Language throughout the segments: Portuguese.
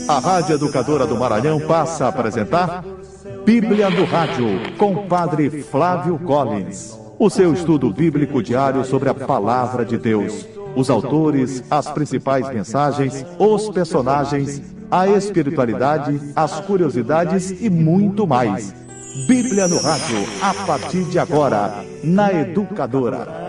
A Rádio Educadora do Maranhão passa a apresentar Bíblia no Rádio, com Padre Flávio Collins. O seu estudo bíblico diário sobre a Palavra de Deus. Os autores, as principais mensagens, os personagens, a espiritualidade, as curiosidades e muito mais. Bíblia no Rádio, a partir de agora, na Educadora.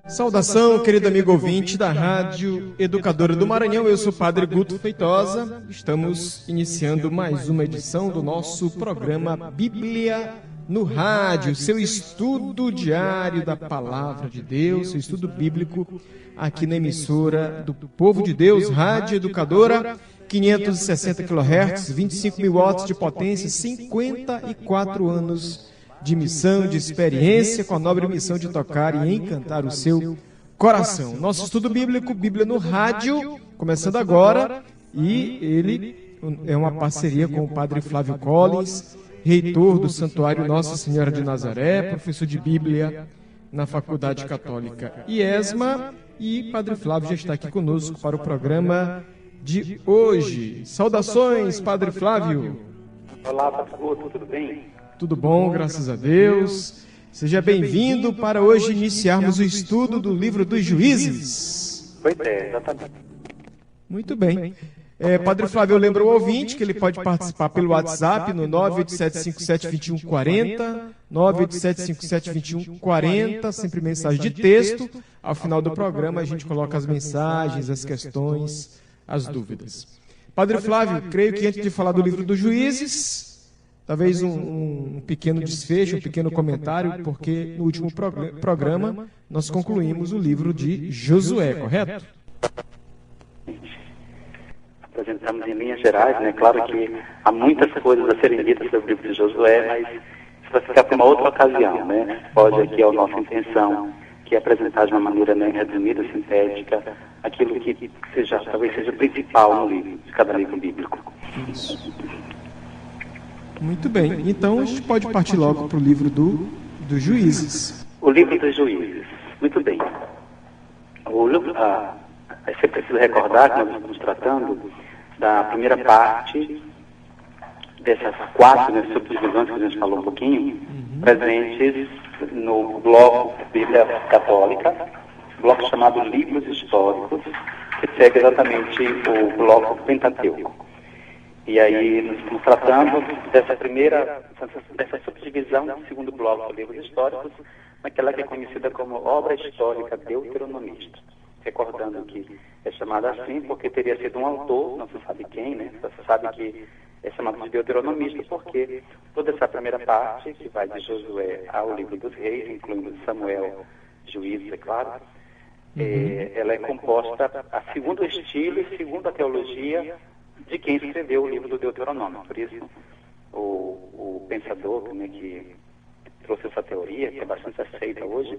Saudação, querido amigo ouvinte da Rádio Educadora do Maranhão. Eu sou o Padre Guto Feitosa. Estamos iniciando mais uma edição do nosso programa Bíblia no Rádio, seu estudo diário da Palavra de Deus, seu estudo bíblico aqui na emissora do Povo de Deus, Rádio Educadora, 560 kHz, 25 mil watts de potência, 54 anos de missão, de experiência, com a nobre missão de tocar e encantar o seu coração. Nosso estudo bíblico, Bíblia no Rádio, começando agora, e ele é uma parceria com o Padre Flávio Collins, reitor do Santuário Nossa Senhora de Nazaré, professor de Bíblia na Faculdade Católica IESMA, e Padre Flávio já está aqui conosco para o programa de hoje. Saudações, Padre Flávio. Olá, Padre Guto, tudo bem? Tudo bom, graças a Deus. Seja bem-vindo para hoje iniciarmos o estudo do livro dos Juízes. Pois é, exatamente. Muito bem. Padre Flávio, eu lembro ao ouvinte que ele pode participar pelo WhatsApp no 987572140, 987572140, sempre mensagem de texto. Ao final do programa a gente coloca as mensagens, as questões, as dúvidas. Padre Flávio, creio que antes de falar do livro dos Juízes, talvez um pequeno desfecho, um pequeno comentário, porque no último programa nós concluímos o livro de Josué, correto? Apresentamos em linhas gerais, né? Claro que há muitas coisas a serem ditas sobre o livro de Josué, mas isso vai ficar para uma outra ocasião, né? Pode aqui é a nossa intenção, que é apresentar de uma maneira, né, resumida, sintética, aquilo que talvez seja o principal no livro, de cada livro bíblico. Isso. Muito bem, então a gente pode partir logo para o livro dos Juízes. O livro dos Juízes, muito bem. É preciso recordar que nós estamos tratando da primeira parte dessas 4, né, subdivisões que a gente falou um pouquinho, presentes no bloco Bíblia Católica, bloco chamado Livros Históricos, que segue exatamente o bloco Pentateuco. E aí nós estamos tratando dessa subdivisão do segundo bloco de livros históricos, naquela que é conhecida como obra histórica deuteronomista. Recordando que é chamada assim porque teria sido um autor, não se sabe quem, né? Só se sabe que é chamado de deuteronomista porque toda essa primeira parte, que vai de Josué ao livro dos reis, incluindo Samuel, Juízes, é claro, ela é composta segundo o estilo e segundo a teologia de quem escreveu o livro do Deuteronômio. Por isso, o pensador, né, que trouxe essa teoria, que é bastante aceita hoje,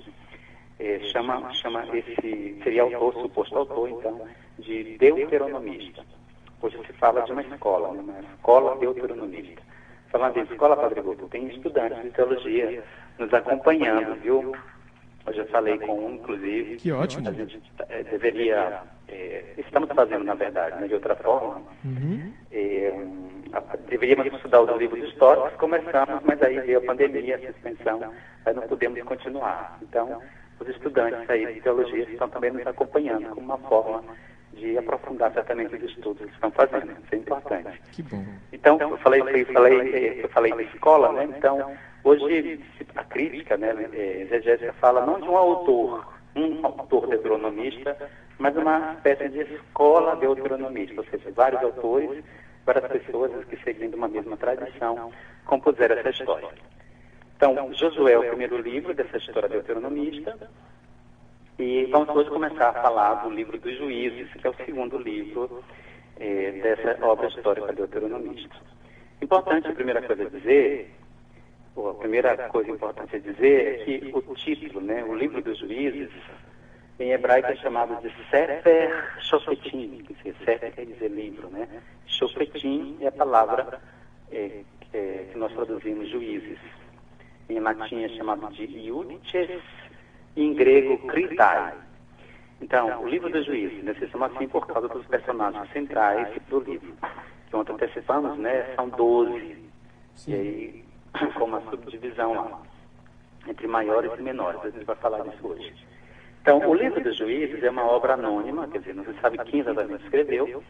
chama esse, seria autor, suposto autor, então, de deuteronomista. Hoje se fala de uma escola, né, uma escola deuteronomista. Falando de escola, Padre Guto, tem estudantes de teologia nos acompanhando, viu? Hoje eu falei com um, inclusive. Que ótimo. A gente deveria, estamos fazendo, na verdade, né, de outra forma. Deveríamos estudar os livros históricos, começamos, mas aí veio a pandemia, a suspensão, aí não podemos continuar. Então, os estudantes aí de teologia estão também nos acompanhando como uma forma de aprofundar certamente os estudos que estão fazendo. Isso é importante. Que bom. Então, eu falei de escola, né? Então, hoje a crítica, né, exegética fala não de um autor deuteronomista, mas uma espécie de escola deuteronomista, ou seja, vários autores, várias pessoas que seguindo uma mesma tradição compuseram essa história. Então, Josué é o primeiro livro dessa história deuteronomista, e vamos hoje começar a falar do livro dos Juízes, que é o segundo livro dessa obra histórica deuteronomista. Importante, a primeira coisa importante a dizer é que o título, né, o livro dos Juízes, em hebraico é chamado de Sefer Shofetim, Sefer quer dizer livro, né? Shofetim é a palavra que nós traduzimos juízes. Em latim é chamado de Iudices, em grego Kritai. Então, o livro dos Juízes, né, se chama assim por causa dos personagens centrais do livro. Que ontem antecipamos, né, são 12. Sim. E aí, com uma subdivisão lá, entre maiores e menores. A gente vai falar disso hoje. Então, o livro dos Juízes é uma obra anônima, quer dizer, não se sabe quem exatamente escreveu,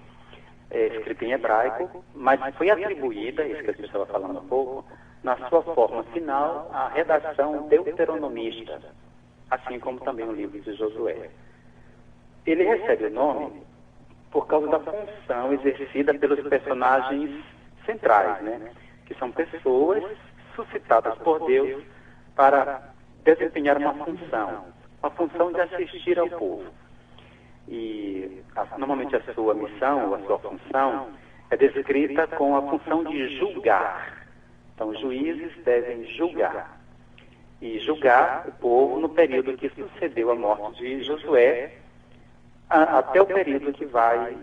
escrita em hebraico, mas foi atribuída, isso que a gente estava falando há pouco, na sua forma final, à redação deuteronomista, assim como também o livro de Josué. Ele recebe o nome por causa da função exercida pelos personagens centrais, né? Que são pessoas suscitadas por Deus para desempenhar uma função de assistir ao povo. E normalmente a sua missão, ou a sua função, é descrita com a função de julgar. Então, os juízes devem julgar. E julgar o povo no período que sucedeu a morte de Josué, até o período que vai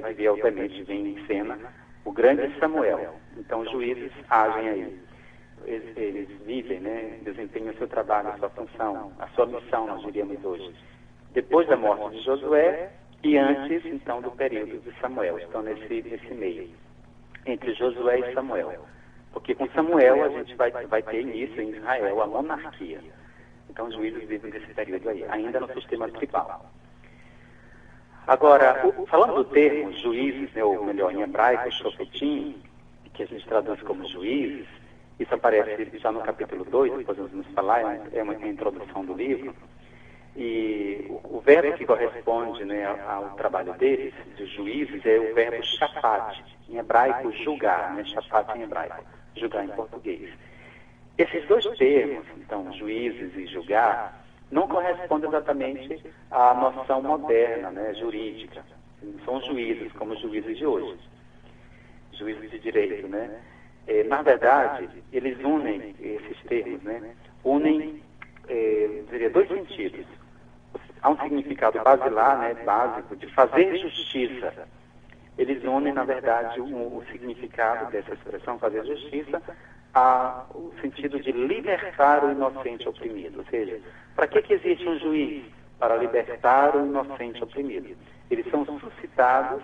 viver, obviamente, vem em cena o grande Samuel. Então, os juízes agem aí. Eles vivem, né, desempenham o seu trabalho, a sua função, a sua missão, nós diríamos hoje. Depois da morte de Josué e antes, então, do período de Samuel. Estão nesse meio, entre Josué e Samuel. Porque com Samuel a gente vai ter início em Israel a monarquia. Então, os juízes vivem nesse período aí, ainda no sistema tribal. Agora, falando do termo juízes, né, ou melhor, em hebraico, shofetim, que a gente traduz como juízes, isso aparece já no capítulo 2, depois nós vamos falar, é uma introdução do livro. E o verbo que corresponde, né, ao trabalho deles, de juízes, é o verbo shafat, em hebraico, julgar, né, shafat em hebraico, julgar em português. Esses dois termos, então, juízes e julgar, não correspondem exatamente à noção moderna, né, jurídica. Não são juízes como os juízes de hoje, juízes de direito, né? Na verdade, eles unem esses termos, né? Unem, diria, dois sentidos. Há um significado basilar, né, básico, de fazer justiça. Eles unem, na verdade, o significado dessa expressão, fazer justiça, ao sentido de libertar o inocente oprimido. Ou seja, para que existe um juiz? Para libertar o inocente oprimido. Eles são suscitados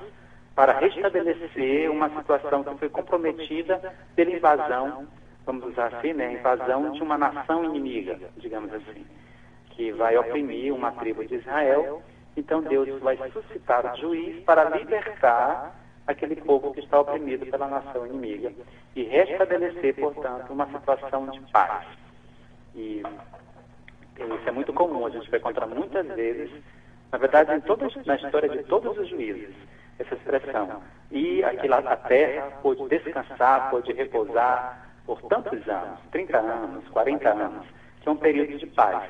para restabelecer uma situação que foi comprometida pela invasão, vamos usar assim, né, invasão de uma nação inimiga, digamos assim, que vai oprimir uma tribo de Israel. Então Deus vai suscitar o juiz para libertar aquele povo que está oprimido pela nação inimiga e restabelecer, portanto, uma situação de paz. E isso é muito comum, a gente vai encontrar muitas vezes, na verdade, na história de todos os juízes, essa expressão. E a terra pôde descansar, pôde repousar por tantos anos, 30 anos, 40 anos, que é um período de paz.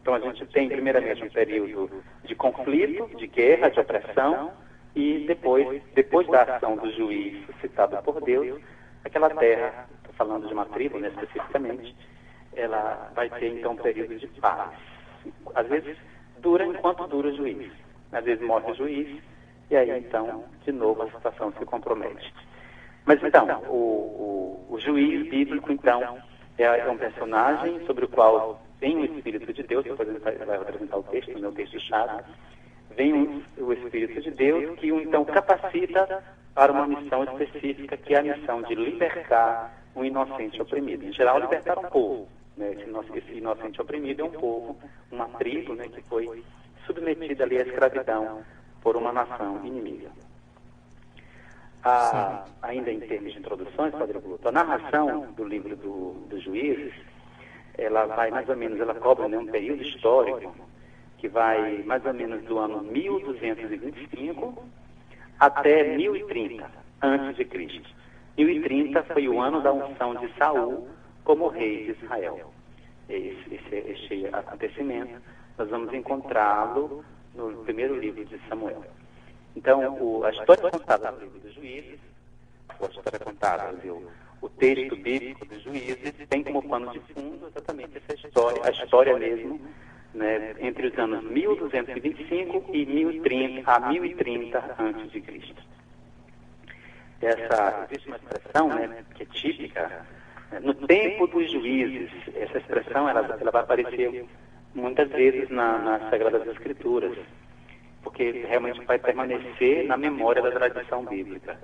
Então a gente tem primeiramente um período de conflito, de guerra, de opressão, e depois da ação do juiz suscitado por Deus, aquela terra, estou falando de uma tribo, né, especificamente, ela vai ter então um período de paz. Às vezes dura enquanto dura o juiz, às vezes morre o juiz, e aí então, de novo, a situação se compromete. Mas então, o juiz bíblico, então, é um personagem sobre o qual vem o Espírito de Deus, depois ele vai apresentar o texto, no texto-chave, vem o Espírito de Deus que o então capacita para uma missão específica, que é a missão de libertar um inocente oprimido. Em geral, libertar um povo. Né? Esse inocente oprimido é um povo, uma tribo, né, que foi submetida ali à escravidão por uma nação inimiga. Ainda em termos de introduções, Padre Guto, a narração do livro dos Juízes, ela vai mais ou menos, ela cobre, né, um período histórico que vai mais ou menos do ano 1225 até 1030 a.C. 1030 foi o ano da unção de Saul como rei de Israel. Este acontecimento nós vamos encontrá-lo no primeiro livro de Samuel. Então, a história contada no livro dos Juízes, a história contada, o texto bíblico dos Juízes, tem como pano de fundo exatamente essa história, a história mesmo, né, entre os anos 1225 e 1030 a.C. Existe uma expressão, né, que é típica, no tempo dos juízes. Essa expressão ela vai aparecer muitas vezes nas Sagradas Escrituras. porque realmente vai permanecer na memória da tradição bíblica.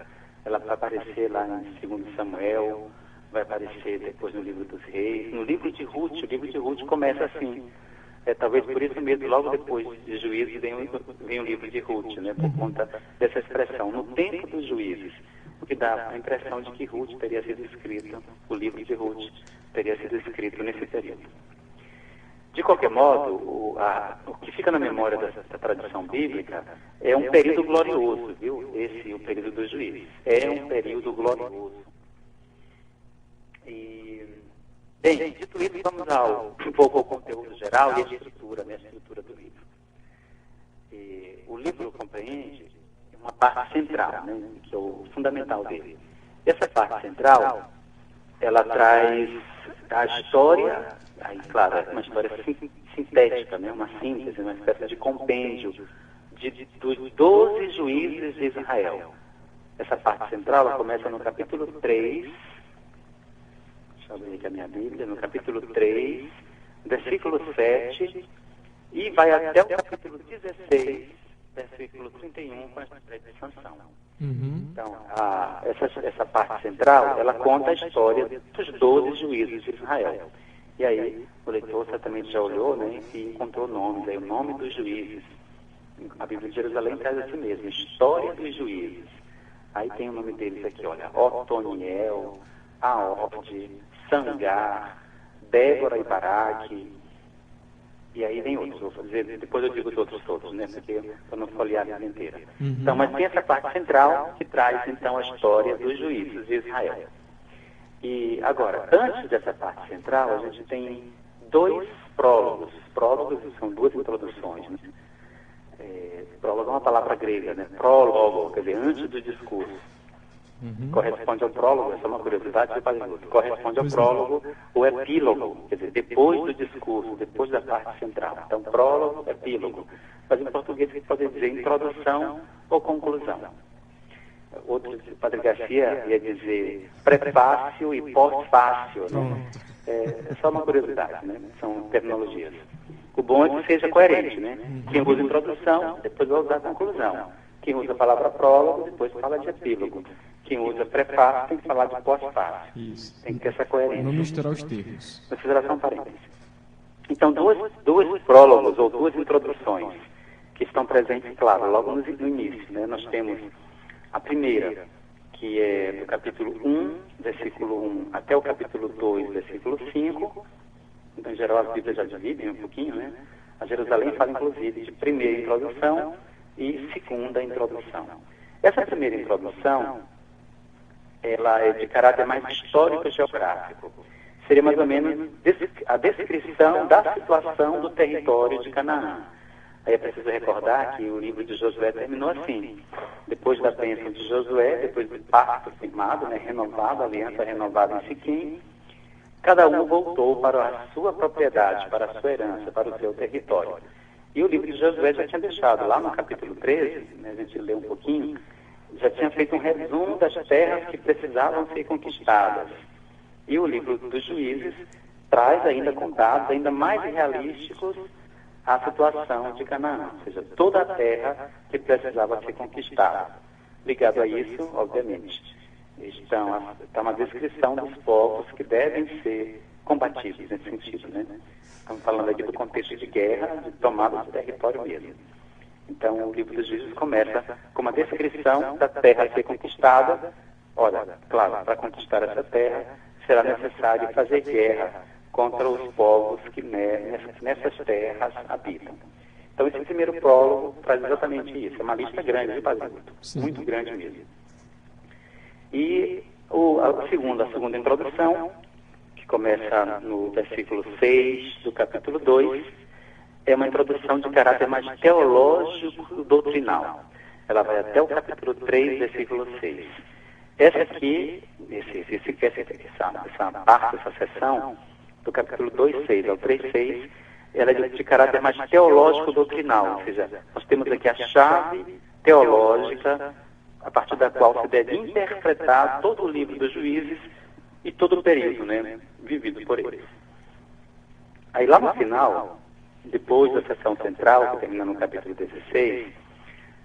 Ela vai aparecer lá em 2 Samuel, vai aparecer depois no livro dos Reis, no livro de Ruth. O livro de Ruth começa assim. Talvez por isso mesmo, logo depois de Juízes vem o livro de Ruth, né, por conta dessa expressão, no tempo dos juízes, o que dá a impressão de que Ruth teria sido escrito, o livro de Ruth teria sido escrito nesse período. De qualquer modo, o que fica na memória da tradição bíblica é um período glorioso, viu? O período dos juízes. É um período glorioso. Bem, dito isso, vamos um pouco ao conteúdo geral e a estrutura, né, a estrutura do livro. O livro compreende uma parte central, né, que é o fundamental dele. Essa parte central, ela traz a história, aí, claro, é uma história sintética, né, uma síntese, uma espécie de compêndio dos 12 juízes de Israel. Essa parte central, ela começa no capítulo 3, deixa eu abrir aqui a minha Bíblia, no capítulo 3, versículo 7, e vai até o capítulo 16, versículo 31, com a história de Sansão. Então, essa parte central, ela conta a história dos 12 juízes de Israel. E aí, o leitor certamente já olhou, né, e encontrou nomes, aí, o nome dos juízes. A Bíblia de Jerusalém traz assim mesmo, história dos juízes. Aí tem o nome deles aqui, olha, Otoniel, Aorde, Sangar, Débora e Baraque, e aí vem outros, vou dizer, depois eu digo os outros todos, né, porque para não folhear a Bíblia inteira. Então, mas tem essa parte central que traz, então, a história dos juízes de Israel. E agora, antes dessa parte central, a gente tem 2 prólogos. Prólogos são 2 introduções, né? Prólogo é uma palavra grega, né? Prólogo, quer dizer, antes do discurso. Corresponde ao prólogo, essa é uma curiosidade, corresponde ao prólogo o epílogo, quer dizer, depois do discurso, depois da parte central. Então, prólogo, epílogo. Mas em português você pode dizer introdução ou conclusão. Outro, Padre Garcia ia dizer prefácio e pós-fácio, né? É só uma curiosidade, né? São terminologias. O bom é que seja coerente, né? Quem usa introdução, depois vai usar a conclusão. Quem usa a palavra prólogo, depois fala de epílogo. Quem usa prefácio tem que falar de pós-fácio. Tem que ter essa coerência. Não misturar os termos. Consideração parênteses. Então, dois prólogos ou 2 introduções que estão presentes, claro, logo no início, né? Nós temos a primeira, que é do capítulo 1, versículo 1, até o capítulo 2, versículo 5. Então, em geral, as Bíblias já dividem um pouquinho, né? A Jerusalém fala, inclusive, de primeira introdução e segunda introdução. Essa primeira introdução, ela é de caráter mais histórico e geográfico. Seria mais ou menos a descrição da situação do território de Canaã. Aí é preciso recordar que o livro de Josué terminou assim. Depois da bênção de Josué, depois do pacto firmado, né, renovado, a aliança renovada em Siquém, cada um voltou para a sua propriedade, para a sua herança, para o seu território. E o livro de Josué já tinha deixado, lá no capítulo 13, né, a gente lê um pouquinho, já tinha feito um resumo das terras que precisavam ser conquistadas. E o livro dos Juízes traz ainda com dados ainda mais realísticos a situação de Canaã, ou seja, toda a terra que precisava ser conquistada. Ligado a isso, obviamente, está uma descrição dos povos que devem ser combatidos nesse sentido, né? Estamos falando aqui do contexto de guerra, de tomada de território mesmo. Então, o livro dos Juízes começa com uma descrição da terra a ser conquistada. Olha, claro, para conquistar essa terra, será necessário fazer guerra contra os povos que nessas terras habitam. Então, esse primeiro prólogo traz exatamente isso. É uma lista grande, viu, Padre Guto? Muito grande mesmo. E a segunda introdução, que começa no versículo 6 do capítulo 2, é uma introdução de caráter mais teológico doutrinal. Ela vai até o capítulo 3, versículo 6. Essa aqui, essa parte, essa seção, do capítulo 2:6 ao 3:6, ela é de caráter mais teológico doutrinal, ou seja, nós temos aqui a chave teológica a partir da qual se deve interpretar todo o livro dos Juízes e todo o período, né, vivido por eles. Aí lá no final, depois da seção central, que termina no capítulo 16,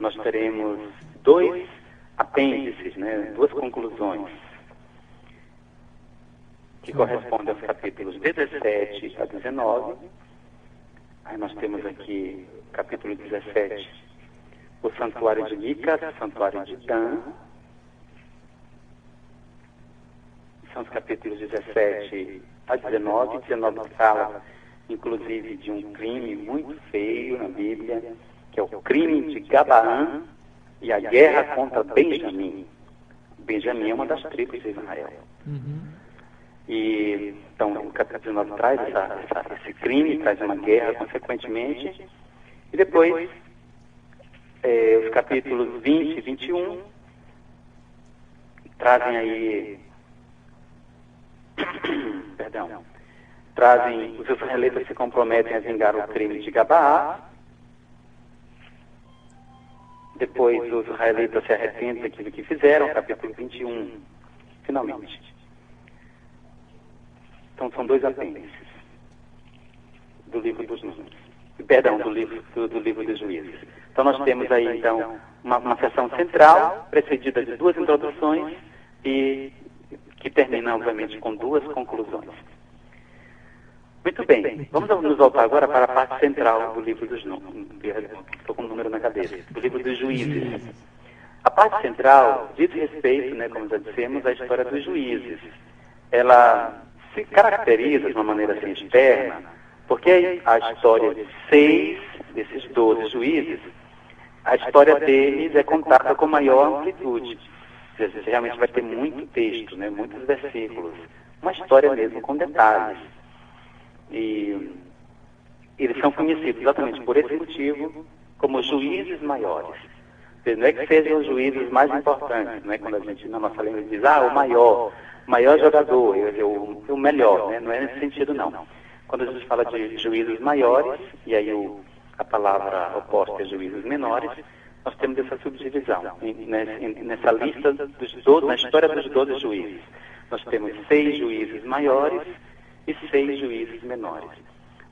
nós teremos 2 apêndices, né, 2 conclusões, que correspondem aos capítulos 17 a 19. Aí nós temos aqui, capítulo 17, o santuário de Micas, o santuário de Dan. São os capítulos 17 a 19. 19 fala, inclusive, de um crime muito feio na Bíblia, que é o crime de Gabaã e a guerra contra Benjamim. Benjamim é uma das tribos de Israel. E, então, o capítulo 19 traz esse crime, traz uma guerra, consequentemente. E depois, os capítulos 20 e 21 trazem aí... trazem, os israelitas se comprometem a vingar o crime de Gabaá. Depois os israelitas se arrependem daquilo que fizeram, capítulo 21, finalmente. Então são 2 apêndices do livro dos Números. Perdão, do livro dos Juízes. Então nós temos aí, então, uma seção central, precedida de 2 introduções e que termina, obviamente, com 2 conclusões. Muito bem, vamos nos voltar agora para a parte central do livro dos Números. Estou com o número na cabeça. Do livro dos Juízes. A parte central diz respeito, né, como já dissemos, à história dos juízes. Ela se caracteriza de uma maneira assim externa, porque a história de 6 desses 12 juízes, a história deles é contada com maior amplitude. Você realmente vai ter muito texto, né, muitos versículos, uma história mesmo com detalhes. E eles são conhecidos exatamente por esse motivo como juízes maiores. Não é que sejam os juízes mais importantes, não é quando a gente na nossa língua diz, o maior jogador, o melhor, né? Não é nesse sentido não. Quando a gente fala de juízes maiores, e aí a palavra oposta é juízes menores, nós temos essa subdivisão. Nessa lista dos 12, na história dos 12 juízes, nós temos 6 juízes maiores e 6 juízes menores.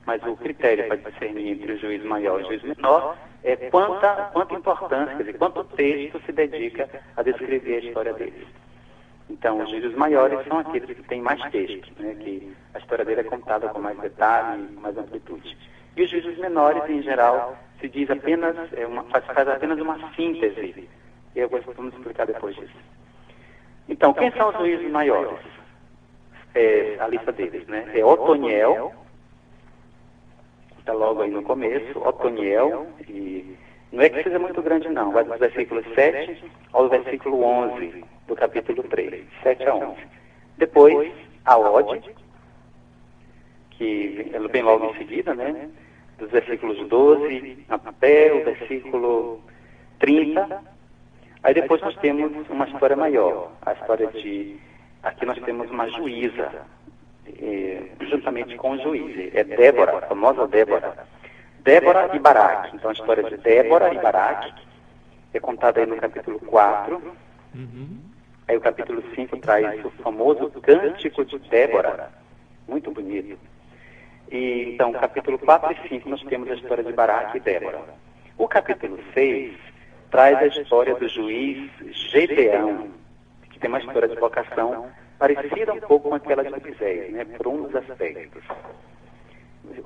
Mas o critério para discernir entre o juiz maior e o juiz menor é quanta importância, quer dizer, quanto texto se dedica a descrever a história deles. Então, os juízes maiores são aqueles que têm mais texto, né, que a história dele é contada com mais detalhe, com mais amplitude. E os juízes menores, em geral, se diz apenas, faz apenas uma síntese. E eu vamos explicar depois disso. Então, quem são os juízes maiores? A lista deles, né? É Otoniel, está logo aí no começo, Otoniel, e não é que seja muito grande não, vai dos versículos 7 ao versículo 11 do capítulo 3, 7 a 11. Depois, Aode, que é bem logo em seguida, né? Dos versículos 12 até o versículo 30. Aí depois nós temos uma história maior, a história de... Aqui nós temos uma juíza, juntamente com o juiz. É Débora, a famosa Débora. Débora e Baraque. Então a história de Débora e Baraque é contada aí no capítulo 4. Aí o capítulo 5 traz o famoso Cântico de Débora. Muito bonito. E, então, capítulo 4 e 5 nós temos a história de Baraque e Débora. O capítulo 6 traz a história do juiz Gedeão, que tem uma história de vocação parecida um pouco com aquela de Moisés, né, por um dos aspectos.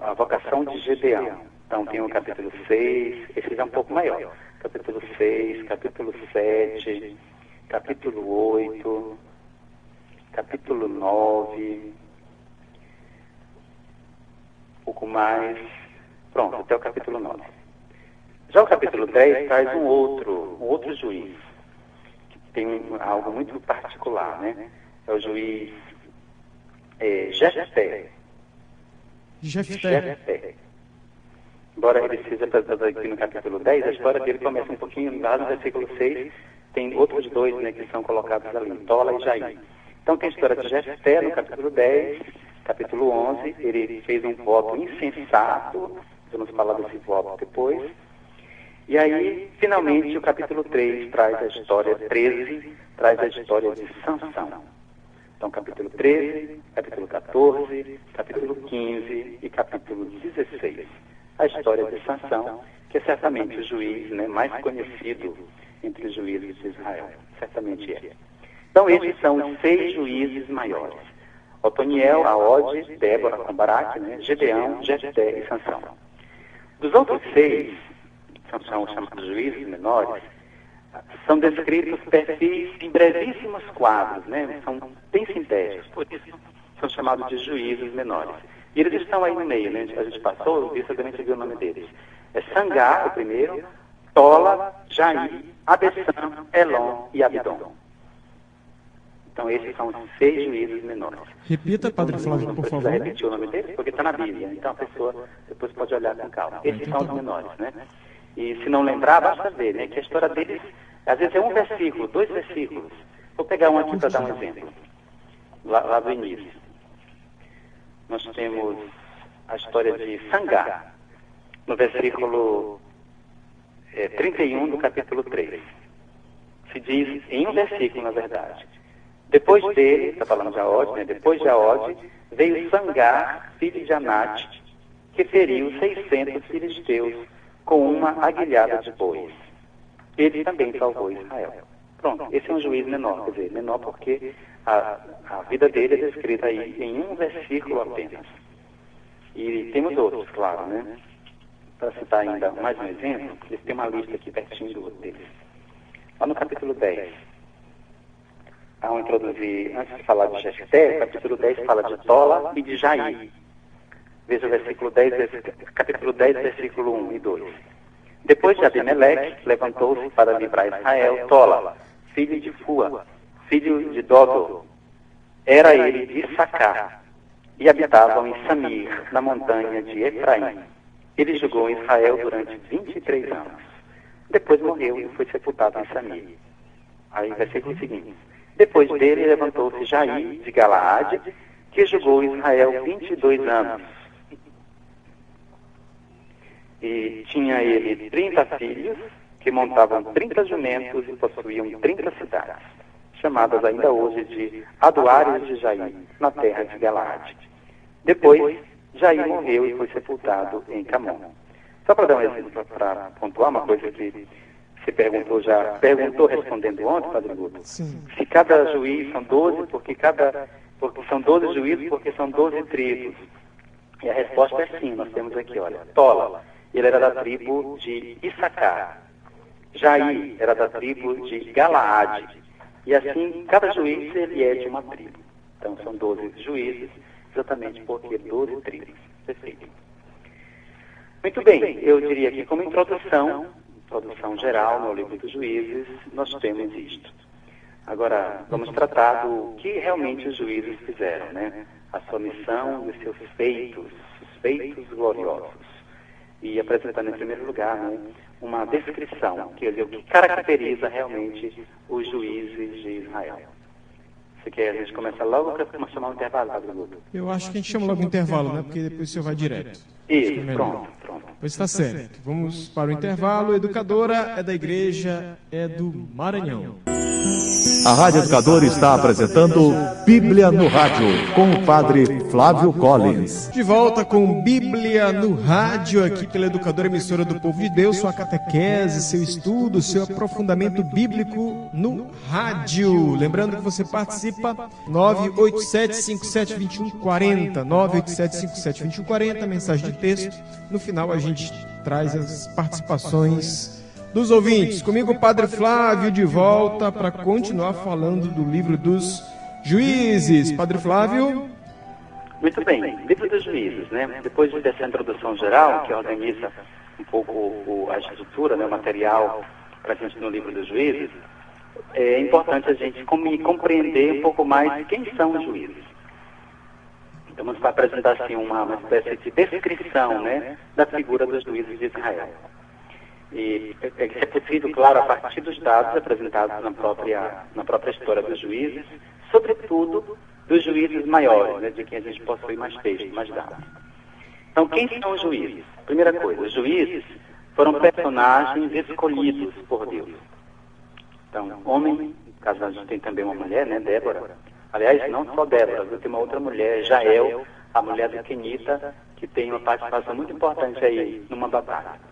A vocação de Gedeão. Então tem o capítulo 6, esse já é um pouco maior. Capítulo 6, capítulo 7, capítulo 8, capítulo 9, um pouco mais. Pronto, até o capítulo 9. Já o capítulo 10 traz um outro juiz, que tem algo muito particular, né? É o juiz Jefté. Embora ele seja apresentado aqui no capítulo 10, a história dele começa um pouquinho lá no versículo 6, tem outros dois, né, que são colocados ali, Tola e Jair. Então tem a história de Jefté no capítulo 10, capítulo 11, ele fez um voto insensato, vamos falar desse voto depois. E aí, finalmente, o capítulo 3 traz a história 13, traz a história de Sansão. Então, capítulo 13, capítulo 14, capítulo 15 e capítulo 16. A história de Sansão, que que é certamente o juiz, né, mais conhecido entre os juízes de Israel. Certamente é. Então, esses são os 6 juízes maiores. Otoniel, Aode, Débora com Baraque, né, Gedeão, Jefté e Sansão. Dos outros 6, que são os chamados juízes menores, são descritos perfis em brevíssimos quadros, né, são bem sintéticos, por isso são chamados de juízes menores. E eles estão aí no meio, né, a gente passou, e certamente viu o nome deles. É Sangar, o primeiro, Tola, Jair, Abessam, Elon e Abidom. Então, esses são os 6 juízes menores. Repita, Padre Flávio, por favor. Não precisa repetir o nome deles, porque está na Bíblia. Então, a pessoa depois pode olhar com calma. Esses são os menores, né? E se não lembrar, basta ver, né? Que a história deles, às vezes é um versículo, 2 versículos. Vou pegar um aqui para dar um exemplo. Lá do início. Nós temos a história de Sangar, no versículo 31 do capítulo 3. Se diz, em um versículo, na verdade. Depois dele, está falando de Aode, né? Depois de Aode, veio Sangar, filho de Anate, que feriu 600 filisteus com uma aguilhada de bois. Ele também salvou Israel. Pronto, esse é um juiz menor, quer dizer, menor porque a vida dele é descrita aí em um versículo apenas. E temos outros, claro, né? Para citar ainda mais um exemplo, eles têm uma lista aqui pertinho deles. Lá no capítulo 10, ao introduzir, antes de falar de Jefté, o capítulo 10 fala de Tola e de Jair. Veja o versículo 10, capítulo 10, versículo 1 e 2. Depois de Abimeleque, levantou-se para livrar Israel Tola, filho de Fua, filho de Dodo. Era ele de Issacar, e habitavam em Samir, na montanha de Efraim. Ele julgou Israel durante 23 anos. Depois morreu e foi sepultado em Samir. Aí, versículo seguinte. Depois dele, levantou-se Jair, de Galaade, que julgou Israel 22 anos. E tinha ele 30 filhos, que montavam 30 jumentos e possuíam 30 cidades, chamadas ainda hoje de Aduares de Jair, na terra de Galaade. Depois, Jair morreu e foi sepultado em Camon. Só para dar um exemplo, para pontuar uma coisa que você perguntou respondendo ontem, Padre Guto. Se cada juiz são 12, porque são 12 juízes, porque são 12 tribos. E a resposta é sim, nós temos aqui, olha, Tola, ele era da tribo de Issacar. Jair era da tribo de Galaade. E assim, cada juiz ele é de uma tribo. Então são 12 juízes, exatamente porque 12 tribos. Perfeito. Muito bem, eu diria que como introdução geral no livro dos juízes, nós temos isto. Agora, vamos tratar do que realmente os juízes fizeram, né? A sua missão e os seus feitos, os feitos gloriosos. E apresentando em primeiro lugar, né, uma descrição, que é o que caracteriza realmente os juízes de Israel. Você quer a gente começar logo ou quer chamar um intervalo, Padre Guto? Eu acho que a gente chama logo o intervalo, né? Porque depois o senhor vai direto. Isso, pronto. Pois está certo. Vamos para o intervalo. Educadora é da Igreja, é do Maranhão. A Rádio Educador está apresentando Bíblia no Rádio, com o Padre Flávio Collins. De volta com Bíblia no Rádio, aqui pela Educadora Emissora do Povo de Deus, sua catequese, seu estudo, seu aprofundamento bíblico no rádio. Lembrando que você participa 987-572140, 987-572140, mensagem de texto. No final a gente traz as participações dos ouvintes. Comigo o Padre Flávio de volta para continuar falando do livro dos Juízes. Padre Flávio? Muito bem, livro dos Juízes, né? Depois dessa introdução geral, que organiza um pouco a estrutura, né, o material para a gente no livro dos Juízes, é importante a gente compreender um pouco mais quem são os juízes. Então vamos apresentar assim uma espécie de descrição, né, da figura dos juízes de Israel. E é possível, claro, a partir dos dados apresentados na própria história dos juízes, sobretudo dos juízes maiores, né, de quem a gente possui mais texto, mais dados. Então, quem são os juízes? Primeira coisa, os juízes foram personagens escolhidos por Deus. Então, homem, no caso a gente tem também uma mulher, né, Débora. Aliás, não só Débora, tem uma outra mulher, Jael, a mulher do Quenita, que tem uma participação muito importante aí numa batalha.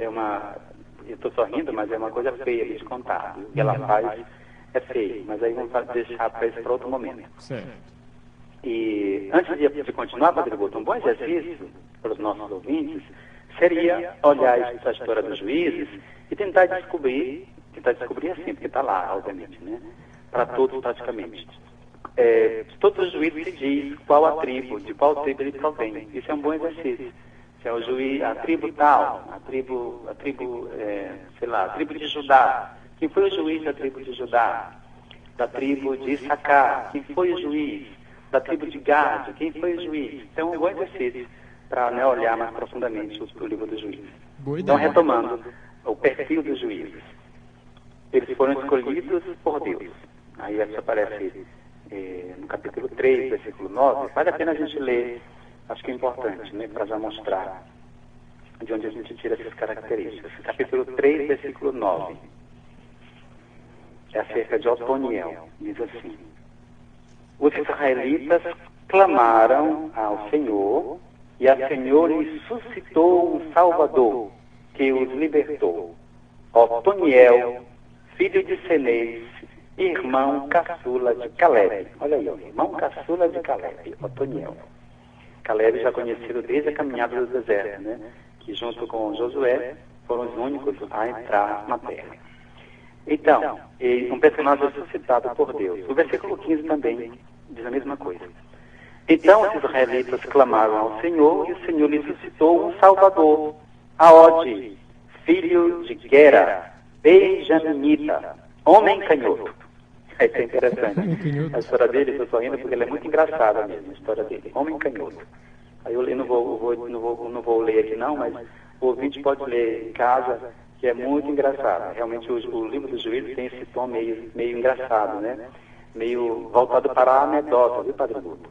eu estou sorrindo, mas é uma coisa feia de contar. O que ela faz é feio, mas aí vamos deixar para isso para outro momento. Certo. E antes de continuar, Padre Guto, um bom exercício para os nossos ouvintes seria olhar a história dos juízes e tentar descobrir assim, porque está lá, obviamente, né? Para todos praticamente. Todos os juízes se diz qual a tribo, de qual tribo ele provém. Isso é um bom exercício. Se é o juiz, a tribo tal, a tribo de Judá. Quem foi o juiz da tribo de Judá? Da tribo de Issacar. Quem foi o juiz? Da tribo de Gad. Quem foi o juiz? Então é um bom exercício para olhar mais profundamente o livro dos juízes. Então, retomando o perfil dos juízes. Eles foram escolhidos por Deus. Aí isso aparece no capítulo 3, versículo 9. Vale a pena a gente ler, acho que é importante, né, para já mostrar de onde a gente tira essas características. Capítulo 3, versículo 9. É acerca de Otoniel. Diz assim: os israelitas clamaram ao Senhor, e a Senhor lhes suscitou um Salvador, que os libertou. Otoniel, filho de Cenez, irmão caçula de Caleb. Olha aí, irmão caçula de Caleb, Otoniel. Caleb já conhecido desde a caminhada do deserto, né? Que junto com Josué foram os únicos a entrar na terra. Então, um personagem suscitado por Deus. O versículo 15 também diz a mesma coisa. Então os israelitas clamaram ao Senhor, e o Senhor lhe suscitou um Salvador, Aode, filho de Gera, benjaminita, homem canhoto. Isso é interessante. A história dele, estou sorrindo porque ela é muito engraçada mesmo, a história dele. Homem canhoto. Aí eu não vou ler aqui não, mas o ouvinte pode ler em casa, que é muito engraçado. Realmente o livro dos juízes tem esse tom meio engraçado, né? Meio voltado para a anedota, viu, Padre Guto?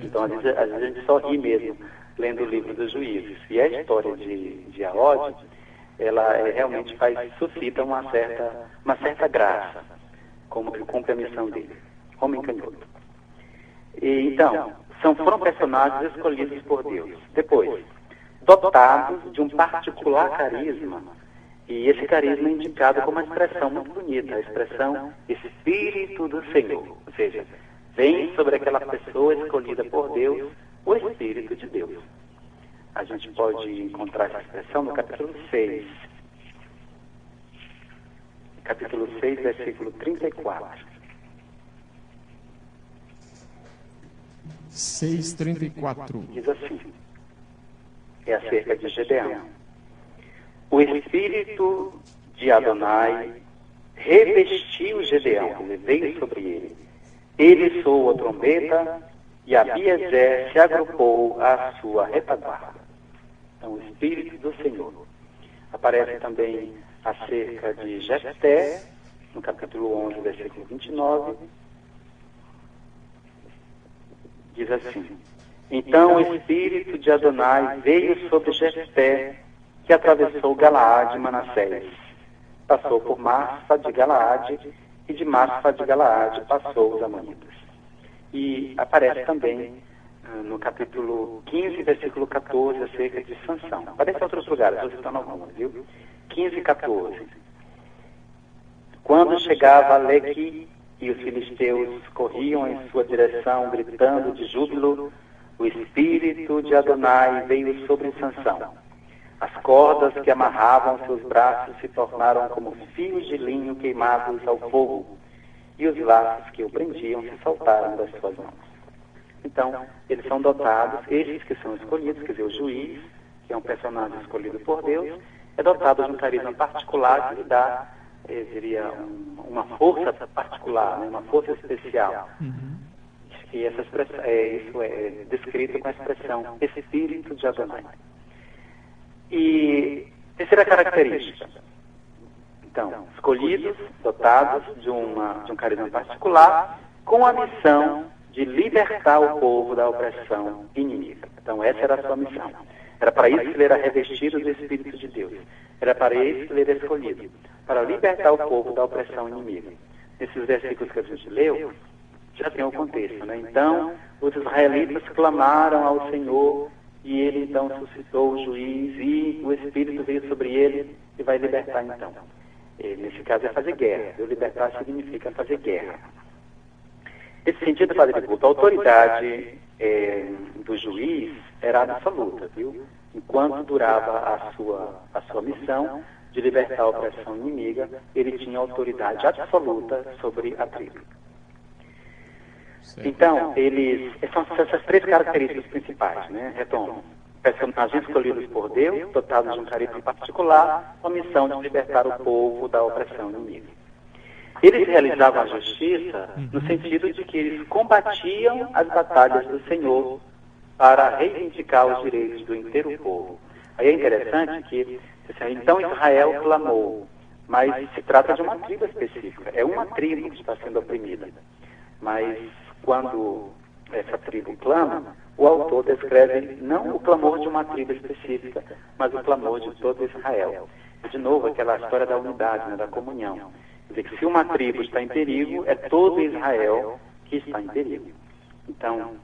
Então, às vezes a gente só ri mesmo lendo o livro dos juízes. E a história de Aode, ela realmente suscita uma certa graça, como que cumpre a missão dele. Homem canhoto. Então, foram personagens escolhidos por Deus. Depois, dotados de um particular carisma, e esse carisma é indicado como uma expressão muito bonita, a expressão Espírito do Senhor. Ou seja, vem sobre aquela pessoa escolhida por Deus o Espírito de Deus. A gente pode encontrar essa expressão no capítulo 6. Capítulo 6, versículo 34. 6:34. Diz assim, é acerca de Gedeão. O Espírito de Adonai revestiu Gedeão, ele veio sobre ele. Ele soou a trombeta e Abiezer se agrupou à sua retaguarda. Então, o Espírito do Senhor. Aparece também acerca de Jefté, no capítulo 11, versículo 29. Diz assim: então o Espírito de Adonai veio sobre Jefté, que atravessou Galaade e Manassés. Passou por Masfa de Galaade, e de Masfa de Galaade passou os amonitas. E aparece também no capítulo 15, versículo 14, acerca de Sansão. Aparece em outros lugares, estou citando alguns, viu? 15 e 14. Quando chegava Leque e os filisteus corriam em sua direção, gritando de júbilo, o Espírito de Adonai veio sobre Sansão. As cordas que amarravam seus braços se tornaram como fios de linho queimados ao fogo, e os laços que o prendiam se soltaram das suas mãos. Então, eles são dotados, esses que são escolhidos, quer dizer, o juiz, que é um personagem escolhido por Deus, é dotado de um carisma particular que lhe dá, diria, uma força particular, né, uma força especial. E essa expressão, isso é descrito com a expressão Espírito de Adonai. E terceira característica. Então, escolhidos, dotados de um carisma particular, com a missão de libertar o povo da opressão inimiga. Então, essa era a sua missão. Era para isso que ele era revestido do Espírito de Deus. Era para isso que ele era escolhido, para libertar o povo da opressão inimiga. Nesses versículos que a gente leu, já tem o contexto, né? Então, os israelitas clamaram ao Senhor, e ele então suscitou o juiz e o Espírito veio sobre ele e vai libertar então. Nesse caso é fazer guerra. Libertar significa fazer guerra. Nesse sentido, Padre Guto, a autoridade do juiz era absoluta, viu? Enquanto durava a sua missão de libertar a opressão inimiga, ele tinha autoridade absoluta sobre a tribo. Então, são essas três características principais, né? Retomo. Personagens escolhidos por Deus, dotados de um carisma particular, com a missão de libertar o povo da opressão inimiga. Eles realizavam a justiça no sentido de que eles combatiam as batalhas do Senhor para reivindicar os direitos do inteiro povo. Aí é interessante que, então Israel clamou, mas se trata de uma tribo específica, é uma tribo que está sendo oprimida. Mas quando essa tribo clama, o autor descreve não o clamor de uma tribo específica, mas o clamor de todo Israel. E, de novo, aquela história da unidade, né, da comunhão. Quer dizer que se uma tribo está em perigo, é todo Israel que está em perigo. Então,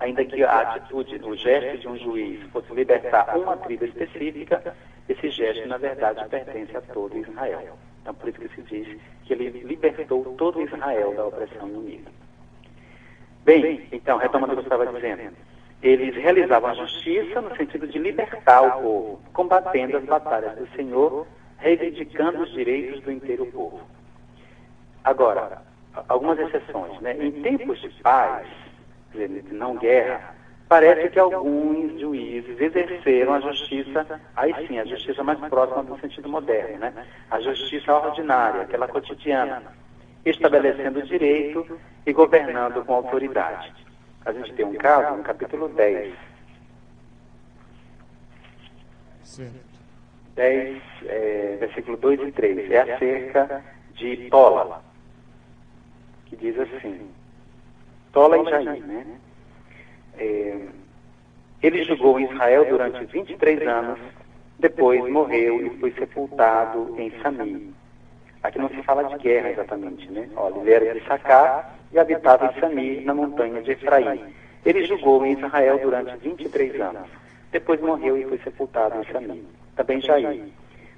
ainda que a atitude, o gesto de um juiz fosse libertar uma tribo específica, esse gesto, na verdade, pertence a todo Israel. Então, por isso que se diz que ele libertou todo Israel da opressão inimiga. Bem, então, retomando o que eu estava dizendo, eles realizavam a justiça no sentido de libertar o povo, combatendo as batalhas do Senhor, reivindicando os direitos do inteiro povo. Agora, algumas exceções, né? Em tempos de paz, de não guerra, parece que alguns juízes exerceram a justiça, aí sim, a justiça mais próxima do sentido moderno, né? A justiça ordinária, aquela cotidiana, estabelecendo o direito e governando com autoridade. A gente tem um caso no capítulo 10. Certo. 10, versículo 2 e 3. É acerca de Tola, que diz assim, Tola e Jair, né? Ele julgou Israel durante 23 anos, depois morreu e foi sepultado em Samir. Aqui não se fala de guerra exatamente, né? Olha, ele era de Sacar e habitava em Samir, na montanha de Efraim. Ele julgou em Israel durante 23 anos. Depois morreu e foi sepultado em Samir. Também Jair.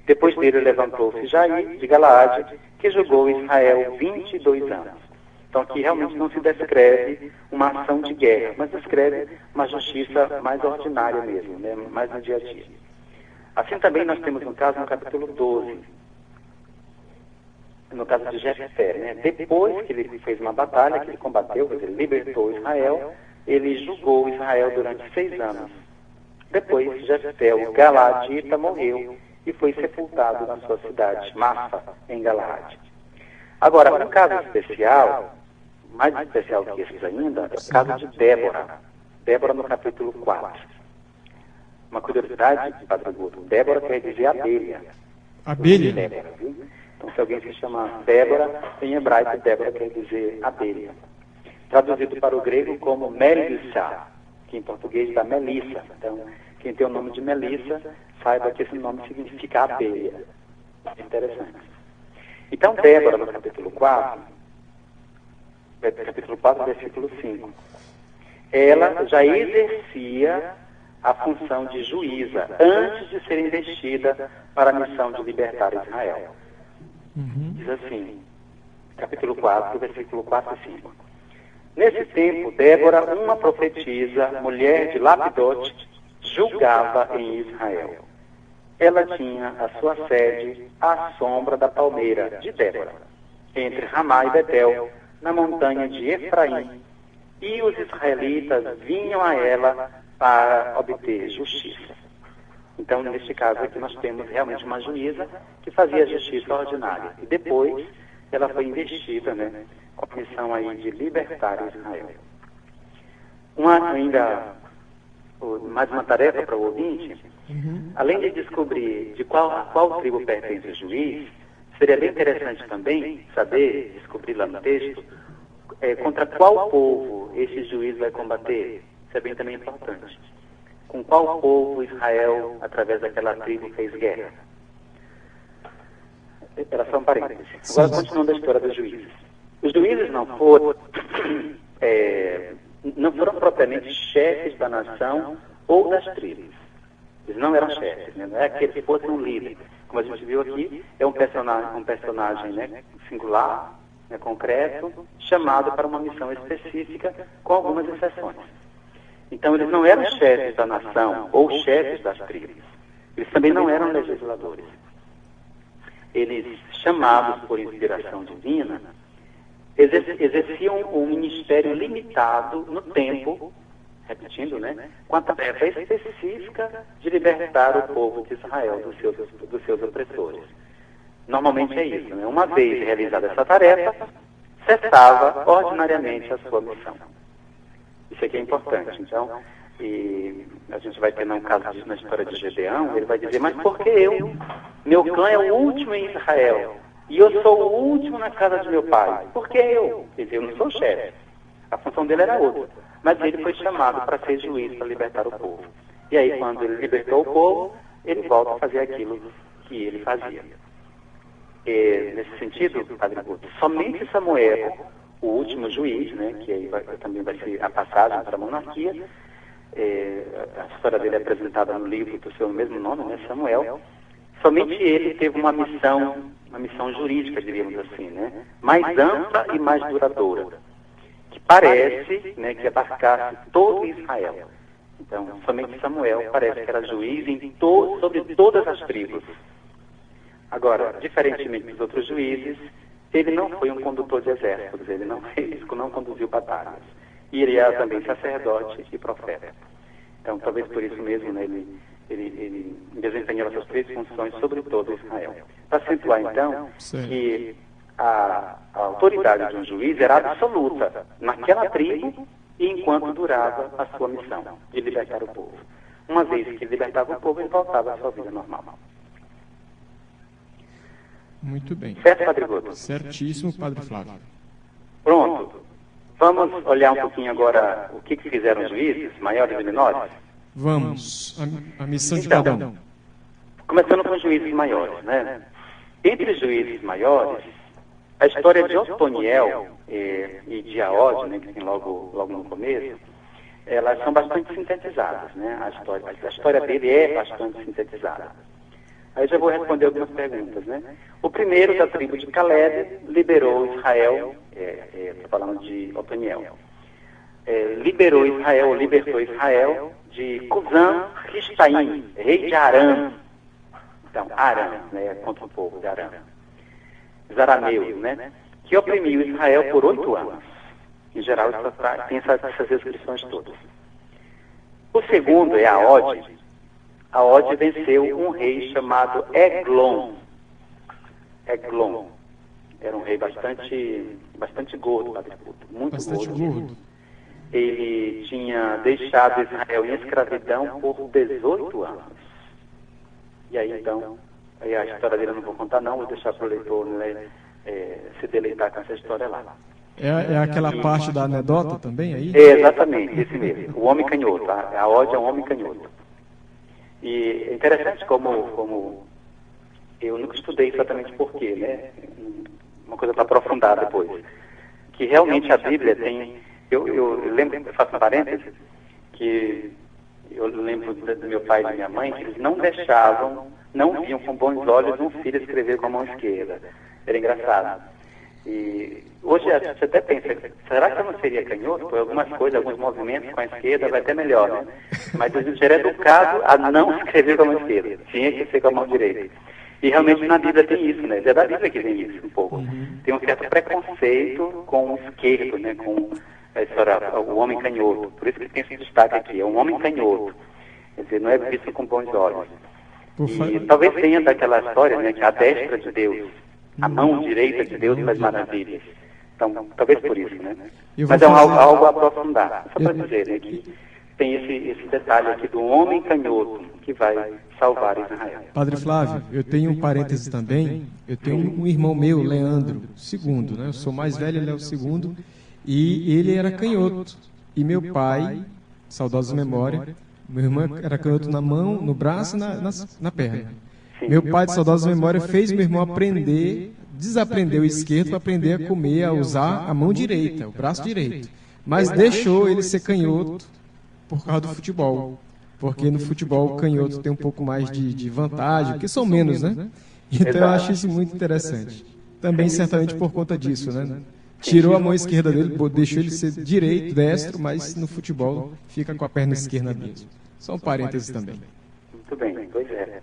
Depois dele levantou-se Jair, de Galaade, que julgou Israel 22 anos. Então aqui realmente não se descreve uma ação de guerra, mas descreve uma justiça mais ordinária mesmo, né? Mais no dia a dia. Assim também nós temos um caso no capítulo 12, no caso de Jefté, né? Depois que ele fez uma batalha, que ele combateu, que ele libertou Israel, ele julgou Israel durante 6 anos. Depois, Jefté, o Galadita, morreu e foi sepultado na sua cidade, Massa, em Galaade. Agora, um caso especial, mais especial que esses ainda, é o caso de Débora. Débora no capítulo 4. Uma curiosidade, Padre Guto, Débora quer dizer abelha. Abelha? Débora, viu? Então, se alguém se chama Débora, em hebraico, Débora quer dizer abelha. Traduzido para o grego como Melissa, que em português dá Melissa. Então, quem tem o nome de Melissa, saiba que esse nome significa abelha. Interessante. Então, Débora, no capítulo 4, versículo 5, ela já exercia a função de juíza antes de ser investida para a missão de libertar Israel. Diz assim, capítulo 4, versículo 4 e 5. Nesse tempo, Débora, uma profetisa, mulher de Lapidote, julgava em Israel. Ela tinha a sua sede à sombra da palmeira de Débora, entre Ramá e Betel, na montanha de Efraim, e os israelitas vinham a ela para obter justiça. Então, neste caso aqui, nós temos realmente uma juíza que fazia justiça ordinária. E depois, ela foi investida, né, com a missão aí de libertar Israel. Mais uma tarefa para o ouvinte. Além de descobrir de qual tribo pertence o juiz, seria bem interessante também saber, descobrir lá no texto, contra qual povo esse juiz vai combater. Isso é bem também importante. Com qual povo Israel, através daquela tribo, fez guerra? Era só um parênteses. Agora, continuando a história dos juízes. Os juízes não foram propriamente chefes da nação ou das tribos. Eles não eram chefes, né? Não é que eles fossem um líder. Como a gente viu aqui, é um personagem né, singular, né, concreto, chamado para uma missão específica, com algumas exceções. Então, eles não eram chefes da nação ou chefes das tribos. Eles também não eram legisladores. Eles, chamados por inspiração divina, exerciam um ministério limitado no tempo, repetindo, né, com a tarefa específica de libertar o povo de Israel dos seus opressores. Normalmente é isso, né? Uma vez realizada essa tarefa, cessava ordinariamente a sua missão. Isso aqui é importante. Então, e a gente vai ter um caso disso na história de Gedeão, ele vai dizer, mas por que eu? Meu clã é o último em Israel, e eu sou o último na casa de meu pai. Por que eu? Quer dizer, eu não sou o chefe. A função dele era outra. Mas ele foi chamado para ser juiz, para libertar o povo. E aí, quando ele libertou o povo, ele volta a fazer aquilo que ele fazia. Nesse sentido, Padre Guto, somente Samuel, o último juiz, né, que aí também vai ser a passagem para a monarquia, a história dele é apresentada no livro do seu mesmo nome, né, Samuel, somente ele teve uma missão jurídica, diríamos assim, né, mais ampla e mais duradoura, que parece, né, que abarcasse todo Israel. Então, somente Samuel parece que era juiz sobre todas as tribos. Agora, diferentemente dos outros juízes, ele não foi um condutor de exércitos, ele não conduziu batalhas. E ele era também sacerdote e profeta. Então, talvez por isso mesmo, né, ele desempenhou essas três funções sobre todo Israel. Para acentuar, então, que a autoridade de um juiz era absoluta naquela tribo e enquanto durava a sua missão de libertar o povo. Uma vez que libertava o povo, ele voltava à sua vida normal. Muito bem. Certo, Padre Guto? Certíssimo, Padre Flávio. Pronto. Vamos olhar um pouquinho agora o que fizeram os juízes, maiores e menores? Vamos. A missão de cada um. Começando com os juízes maiores, né? Entre os juízes maiores, a história de Otoniel e de Aode, né, que tem logo no começo, elas são bastante sintetizadas, né? A história dele é bastante sintetizada. Aí já vou responder algumas perguntas, né? O primeiro da tribo de Caleb liberou Israel, estou falando de Otoniel, libertou Israel de Cusã-Ristaim, rei de Arã. Então, Arã, né, contra o povo de Arã. Os arameus, né? Que oprimiu Israel por 8 anos. Em geral, tem essas descrições todas. O segundo é Aode. Aode venceu um rei chamado Eglon. Eglon. Era um rei bastante gordo, Padre Guto, muito gordo. Ele tinha deixado Israel em escravidão por 18 anos. E aí, então, a história dele eu não vou contar, não, vou deixar para o leitor, né, se deleitar com essa história lá. É aquela parte da anedota também aí? Exatamente, esse mesmo. O homem canhoto. A Aode é um homem canhoto. E é interessante como eu nunca estudei exatamente porquê, né? Uma coisa para aprofundar depois. Que realmente a Bíblia tem... Eu lembro, eu faço um parênteses, que eu lembro do meu pai e da minha mãe, que eles não viam com bons olhos um filho escrever com a mão esquerda. Era engraçado. E hoje a gente até pensa, será que eu não seria canhoto? Por algumas coisas, alguns movimentos com a esquerda vai até melhor, né? Mas a gente era educado a não escrever com a mão esquerda, tinha que ser com a mão direita. E realmente na Bíblia tem isso, né? É da Bíblia que vem isso um pouco. Tem um certo preconceito com o esquerdo, né? Com a história, o homem canhoto. Por isso que tem esse destaque aqui, é um homem canhoto. Quer dizer, não é visto com bons olhos. E talvez tenha daquela história, né? Que a destra de Deus, a mão direita de Deus faz maravilhas. Então, talvez por isso, né? Mas é algo a aprofundar. Só para dizer, né, que tem esse detalhe aqui do homem canhoto que vai salvar Israel. Padre Flávio, eu tenho um parêntese também. Eu tenho um irmão meu, Leandro, segundo, né? Eu sou mais velho, ele é o segundo. E ele era canhoto. E meu pai, saudosa memória, meu irmão era canhoto na mão, no braço e na perna. Meu pai, de saudosa memória, fez meu irmão desaprender o esquerdo para aprender a comer, a usar a mão direita, o braço direito. Mas deixou ele ser canhoto por causa do futebol. Porque no futebol o canhoto tem um pouco mais de vantagem, porque são menos, né? Então eu acho isso muito interessante. Também certamente por conta disso, né? Tirou a mão esquerda dele, deixou ele ser direito, destro, mas no futebol fica com a perna esquerda mesmo. São parênteses também. Muito bem, pois é.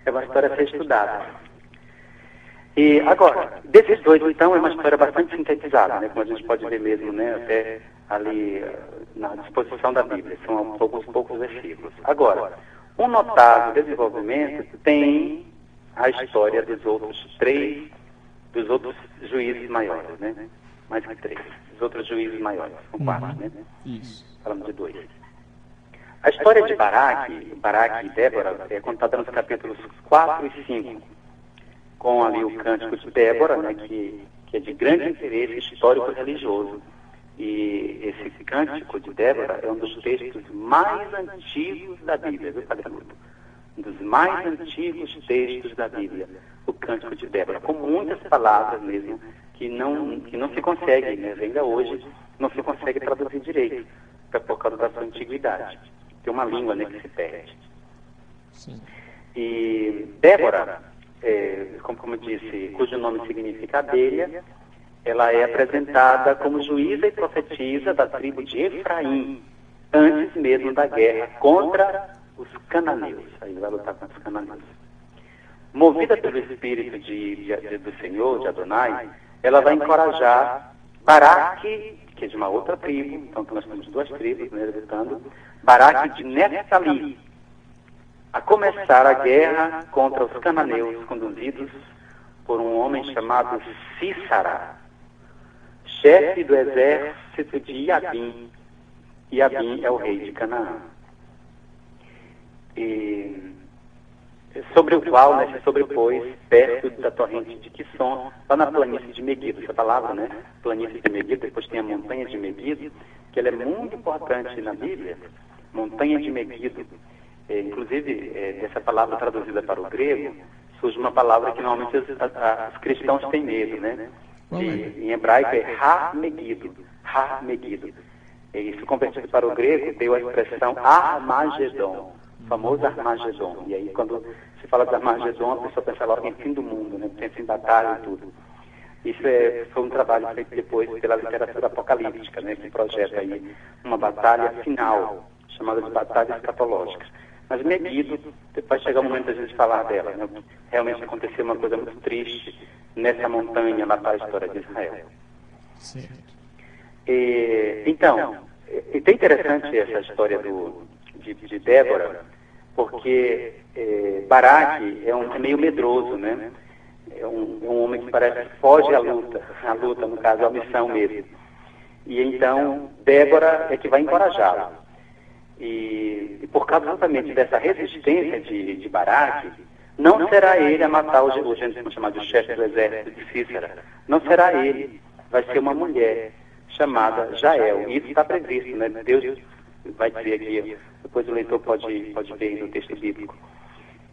É uma história a ser estudada. E agora, desses dois, então, é uma história bastante sintetizada, né? Como a gente pode ver mesmo, né? Até ali na disposição da Bíblia. São alguns poucos versículos. Agora, um notável desenvolvimento tem a história dos outros juízes maiores, né? Mais que 3. Os outros juízes maiores, são 4, né? Isso. Falamos de 2. A história de Baraque e Débora é contada nos capítulos 4 e 5, com ali o cântico de Débora, né, que é de grande interesse histórico-religioso. E esse cântico de Débora é um dos textos mais antigos da Bíblia, viu, Padre Guto? Um dos mais antigos textos da Bíblia, o cântico de Débora, com muitas palavras mesmo, que não se consegue, né, ainda hoje, não se consegue traduzir direito, por causa da sua antiguidade. Tem uma língua, né, que se perde. Sim. E Débora, como eu disse, cujo nome significa abelha, ela é apresentada como juíza e profetisa da tribo de Efraim, antes mesmo da guerra contra os cananeus. Aí vai lutar contra os cananeus. Movida pelo Espírito do Senhor, de Adonai, ela vai encorajar Baraque, que é de uma outra tribo, então nós temos 2 tribos, né, lutando, Baraque de Neftali, a começar a guerra contra os cananeus, conduzidos por um homem chamado Sísara, chefe do exército de Iabim. Iabim é o rei de Canaã. E sobre o qual, né, se sobrepôs perto da torrente de Quisson, lá na planície de Megido. Essa palavra, né, planície de Megido, depois tem a montanha de Megido, que ela é muito importante na Bíblia, montanha de Megido. Inclusive, dessa palavra traduzida para o grego, surge uma palavra que normalmente os cristãos têm medo, né? Em hebraico é Ha-Megido. Ha-Megido. E isso convertido para o grego deu a expressão Armagedon, o famoso Armagedon. E aí quando se fala de Armagedon, a pessoa pensa logo em fim do mundo, né? Pensa em batalha e tudo. Isso foi um trabalho feito depois pela literatura apocalíptica, né? Que projeta aí uma batalha final, chamada de batalha escatológica. Mas Megido, depois chega o momento da gente falar dela, né? Realmente aconteceu uma coisa muito triste nessa montanha lá para a história de Israel. Certo. Então, é bem interessante essa história de Débora, porque Baraque é meio medroso, né? É um homem que parece que foge à luta, no caso, à missão mesmo. E então, Débora é que vai encorajá-lo. E por causa exatamente dessa resistência de Baraque, não será ele a matar o gente chamado chefe do exército de Sísara. Não será ele. Vai ser uma mulher chamada Jael. E isso está previsto, né? Deus vai dizer aqui, depois o leitor pode ver no texto bíblico,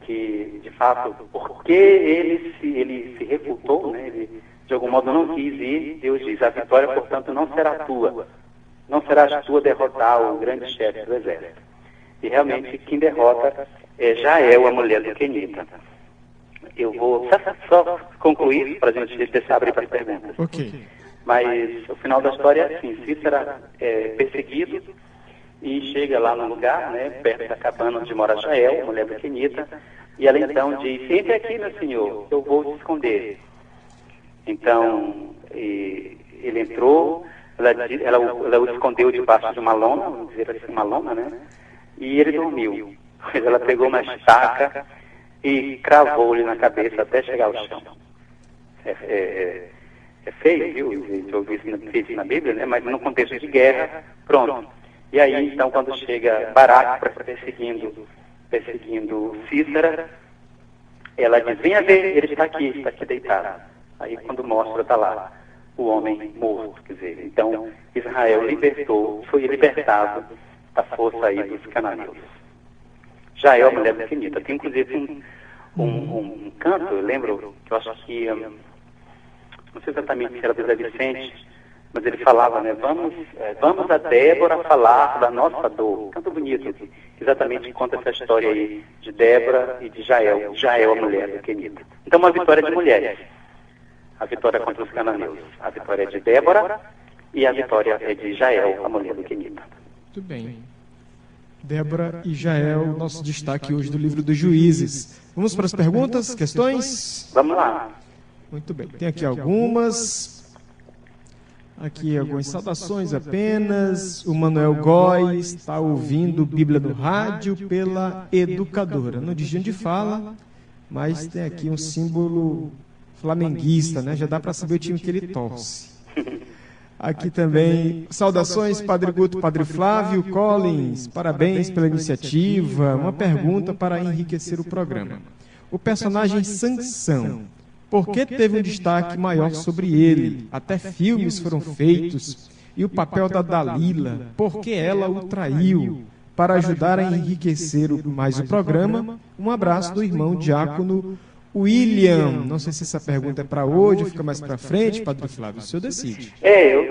que, de fato, porque ele se refutou, né? Ele, de algum modo, não quis ir, Deus diz, a vitória, portanto, não será tua. Não serás tu a derrotar o grande chefe do exército. E realmente quem derrota é Jael, a mulher do Quenita. Eu vou só concluir para a gente deixar abrir para as perguntas. Ok. Mas o final da história é assim, Sísara é perseguido e chega lá no lugar, né, perto da cabana onde mora Jael, a mulher do Quenita, e ela então diz, entre aqui, meu senhor, eu vou te esconder. Então, ele entrou, ela o escondeu debaixo de uma lona, vamos dizer assim, uma lona, né? E ele dormiu. Pois ela pegou uma estaca e cravou-lhe na cabeça até chegar ao chão. É feio, viu? Eu ouvi isso na Bíblia, né? Mas no contexto de guerra, pronto. E aí, então, quando chega Baraque perseguindo Sísara, ela diz, venha ver, ele está aqui deitado. Aí, quando mostra, está lá o homem morto, quer dizer, então Israel foi libertado da força aí dos cananeus. Jael, a mulher do Quenita, tem inclusive um canto, eu lembro, que eu acho que, não sei exatamente se era do Zé Vicente, mas ele falava, né, vamos a Débora falar da nossa dor. Canto bonito, que exatamente conta essa história aí de Débora e de Jael, a mulher do Quenita. Então, uma vitória de mulheres. A vitória contra os cananeus. A vitória é de Débora e a vitória é de Jael, a mulher do Quenita. Muito bem. Débora e Jael, nosso destaque hoje do livro dos Juízes. Vamos para as perguntas, questões? Vamos lá. Muito bem, tem aqui algumas. Aqui algumas saudações apenas. O Manuel Góes está ouvindo Bíblia no rádio pela educadora. Não diz de onde fala, mas tem aqui um símbolo flamenguista, né? Já dá para saber o time que ele torce. Aqui também, saudações, Padre Guto, Padre Flávio Collins, parabéns pela iniciativa. Uma pergunta para enriquecer o programa. O personagem Sansão, por que teve um destaque maior sobre ele? Até filmes foram feitos. E o papel da Dalila, por que ela o traiu? Para ajudar a enriquecer mais o programa, um abraço do irmão diácono William. Não sei se essa pergunta é para hoje ou fica mais para frente, Padre Flávio, o senhor decide.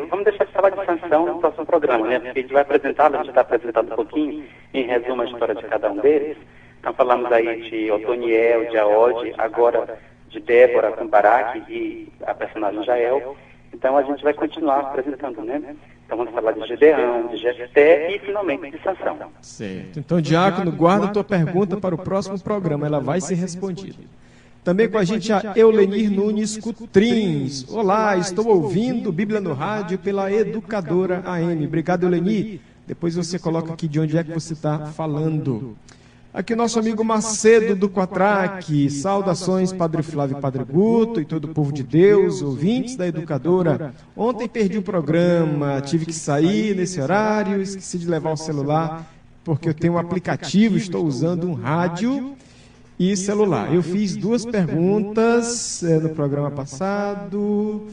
Vamos deixar de falar de Sansão no próximo programa, né? Porque a gente vai apresentá-lo, a gente está apresentando um pouquinho, em resumo, a história de cada um deles. Então falamos aí de Otoniel, de Aode, agora de Débora com Baraque e a personagem Jael. Então a gente vai continuar apresentando, né? Então vamos falar de Gedeão, de Jefté e finalmente de Sansão. Certo. Então, diácono, guarda a tua pergunta para o próximo programa, ela vai ser respondida. Também com a gente a Eulenir Nunes Cutrins. Olá, estou ouvindo Bíblia no rádio pela educadora AM. Obrigado, Eulenir. Depois você coloca aqui de onde é que você está falando. Aqui o nosso amigo Macedo do Quatraque. Saudações, Padre Flávio e Padre Guto e todo o povo de Deus, ouvintes da educadora. Ontem perdi o programa, tive que sair nesse horário, esqueci de levar o celular, porque eu tenho um aplicativo, estou usando um rádio e celular. Eu fiz 2 perguntas no programa passado,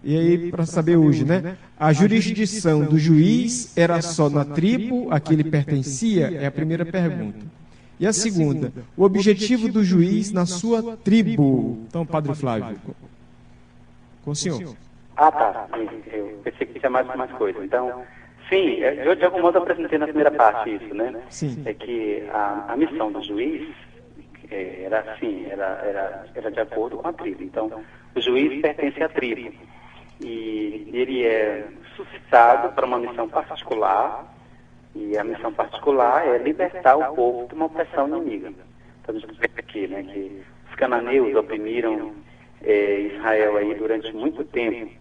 e aí para saber hoje, né? A jurisdição do juiz era só na tribo a que ele pertencia? É a primeira pergunta. E a segunda, o objetivo do juiz na sua tribo. Então, Padre Flávio, com o senhor. Tá. Eu pensei que tinha mais coisa. Então, sim, eu de algum modo apresentei na primeira parte isso, né? Sim. É que a missão do juiz era assim, era de acordo com a tribo. Então, o juiz pertence à tribo. E ele é suscitado para uma missão particular, e a missão particular é libertar o povo de uma opressão inimiga. Então, a gente vê aqui, né, que os cananeus oprimiram Israel aí durante muito tempo.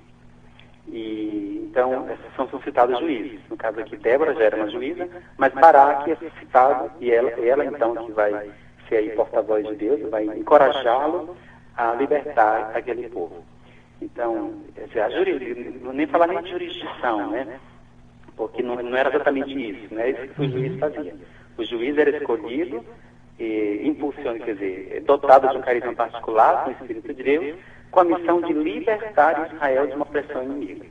E, então, são suscitados juízes. No caso aqui, Débora já era uma juíza, mas Baraque é suscitado, e ela então que vai ser aí porta-voz de Deus, vai encorajá-lo a libertar aquele povo. Então, não nem falar nem de jurisdição, né? Porque não era exatamente isso, né? Isso que o juiz fazia. O juiz era escolhido, dotado de um carisma particular, com o Espírito de Deus, com a missão de libertar Israel de uma opressão inimiga.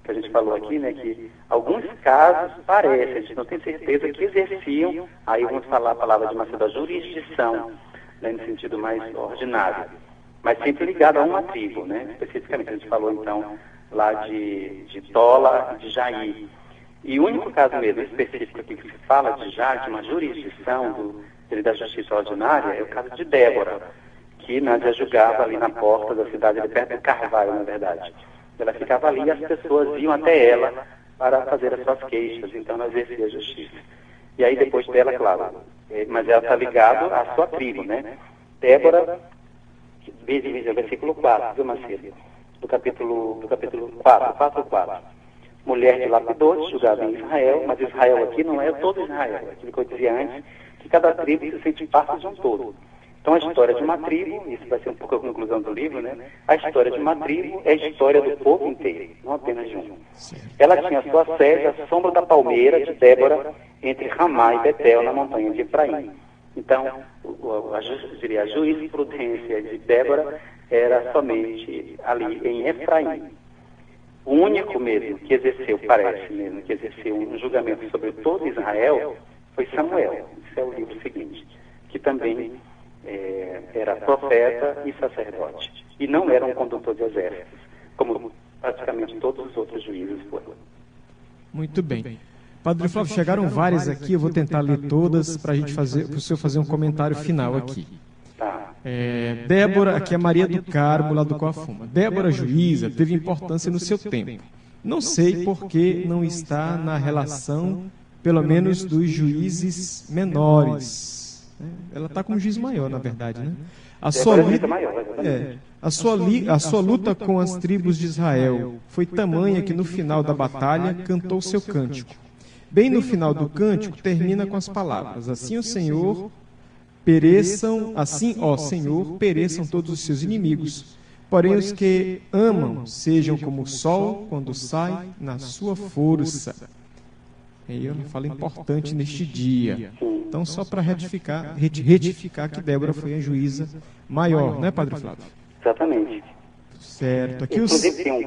Que a gente falou aqui, né, que alguns casos parece, a gente não tem certeza que exerciam, aí vamos falar a palavra de Macedo, a jurisdição, né, no sentido mais ordinário, mas sempre ligado a uma tribo, né? Especificamente a gente falou então lá de Tola e de Jair. E o único caso mesmo específico aqui que se fala de uma jurisdição da justiça ordinária é o caso de Débora, que Nádia julgava ali na porta da cidade, ali perto do Carvalho, na verdade. Ela ficava ali e as pessoas iam até ela para fazer as suas queixas, então ela exercia a justiça. E aí depois dela, claro, mas ela está ligada à sua tribo, né? Débora, versículo 4, viu, Macedo? Do capítulo 4. Mulher de lapidores, julgada em Israel, mas Israel aqui não é todo Israel, é aquilo que eu dizia antes, que cada tribo se sente parte de um todo. Então a história de uma tribo, isso vai ser um pouco a conclusão do livro, né? A história de uma tribo é a história do povo inteiro, não apenas de um. Ela tinha sua sede à sombra da palmeira de Débora, entre Ramá e Betel, na montanha de Efraim. Então, a jurisprudência de Débora era somente ali em Efraim. O único mesmo que exerceu, parece mesmo, que exerceu um julgamento sobre todo Israel foi Samuel. Esse é o livro seguinte, que também era profeta e sacerdote. E não era um condutor de exércitos, como praticamente todos os outros juízes foram. Muito bem. Padre Flávio, chegaram várias aqui, eu vou tentar ler todas para o senhor fazer um comentário final aqui. Tá. Débora, aqui é Maria do Carmo, lá do Coafuma. Débora juíza teve importância no seu tempo. Não sei por que não está na relação, pelo menos, dos juízes menores. Ela está como juiz maior, na verdade, né? A sua luta com as tribos de Israel foi tamanha que no final da batalha cantou seu cântico. Bem no final do cântico termina com as palavras: assim, ó Senhor, pereçam todos os seus inimigos. Porém, os que amam sejam como o sol quando sai na sua força. E eu falo importante neste dia. Então, só para retificar que Débora foi a juíza maior, né, Padre Flávio? Exatamente. Certo. Aqui inclusive tem um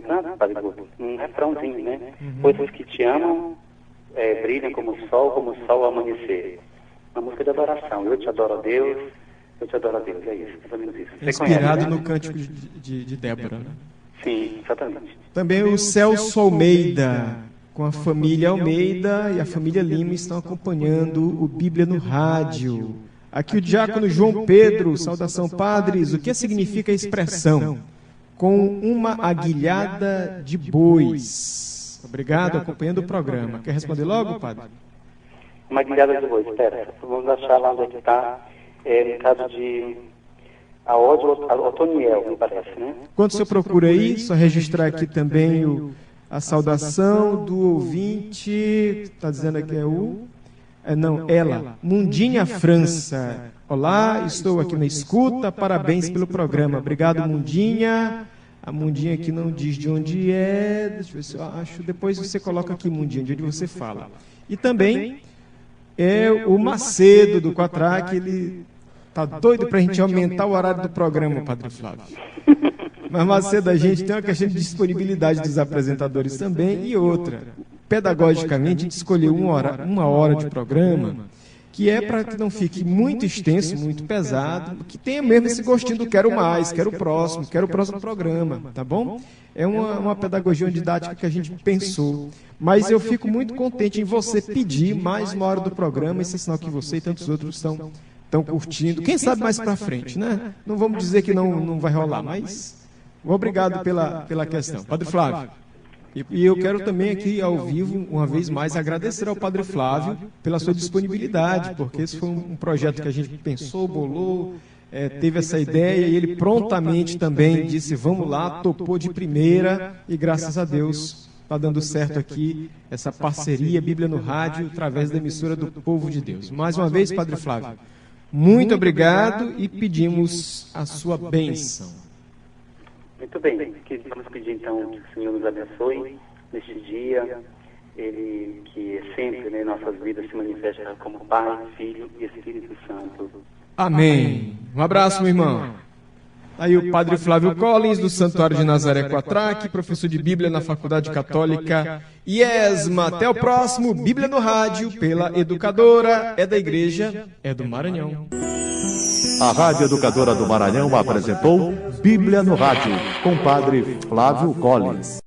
canto, Padre Guto, um refrãozinho, né? Pois os que te amam brilham como o sol ao amanhecer. Uma música de adoração. Eu te adoro a Deus, eu te adoro a Deus. É isso, mais ou menos isso. Inspirado conhece, né? No cântico de Débora, né? Sim, exatamente. Também o Celso Almeida, com a família Almeida e a família Lima, estão acompanhando o Bíblia no Rádio. Aqui o diácono João Pedro, saudação padres, o que significa a expressão? Com uma aguilhada de bois. Obrigado, acompanhando o programa. Quer responder logo, padre? Uma aguilhada de bois, espera, vamos achar lá onde é que está, no caso de Otoniel, me parece, né? Quando o senhor procura aí, só registrar aqui também a saudação do ouvinte, está dizendo aqui ela, Mundinha França. Olá, estou aqui na escuta, parabéns pelo programa. Obrigado, Mundinha. A Mundinha aqui não diz de onde é, deixa eu ver se eu acho. Depois você coloca aqui, Mundinha, de onde você fala. E também o Macedo do Quatraque, ele está doido para a gente aumentar o horário do programa, Padre Flávio. Mas Macedo, a gente tem uma questão de disponibilidade dos apresentadores também e outra. Pedagogicamente, a gente escolheu uma hora de programa, que é para que não fique muito extenso, muito pesado, que tenha mesmo esse gostinho do quero mais, quero o próximo programa, tá bom? É uma pedagogia, uma didática que a gente pensou. Mas eu fico muito contente em você pedir mais uma hora do programa, esse é sinal que você e tantos outros estão curtindo. Quem sabe mais para frente, né? Não vamos dizer que não vai rolar, mas obrigado pela questão. Padre Flávio. E eu quero também aqui, ao vivo, uma vez mais, agradecer ao Padre Flávio pela sua disponibilidade, porque esse foi um projeto que a gente pensou, bolou, teve essa ideia, e ele prontamente também disse, vamos lá, topou de primeira, e graças a Deus está dando certo aqui essa parceria Bíblia no Rádio, através da emissora do Povo de Deus. Mais uma vez, Padre Flávio, muito obrigado e pedimos a sua bênção. Muito bem, vamos pedir então que o Senhor nos abençoe neste dia, Ele que sempre em nossas vidas se manifesta como Pai, Filho e Espírito Santo. Amém. Um abraço, meu irmão. Aí o Padre Flávio Collins, do Santuário de Nazaré Quatraque, professor de Bíblia na Faculdade Católica IESMA. Até o próximo Bíblia no Rádio, pela Educadora, é da Igreja, é do Maranhão. A Rádio Educadora do Maranhão apresentou Bíblia no Rádio, com o Padre Flávio Collins.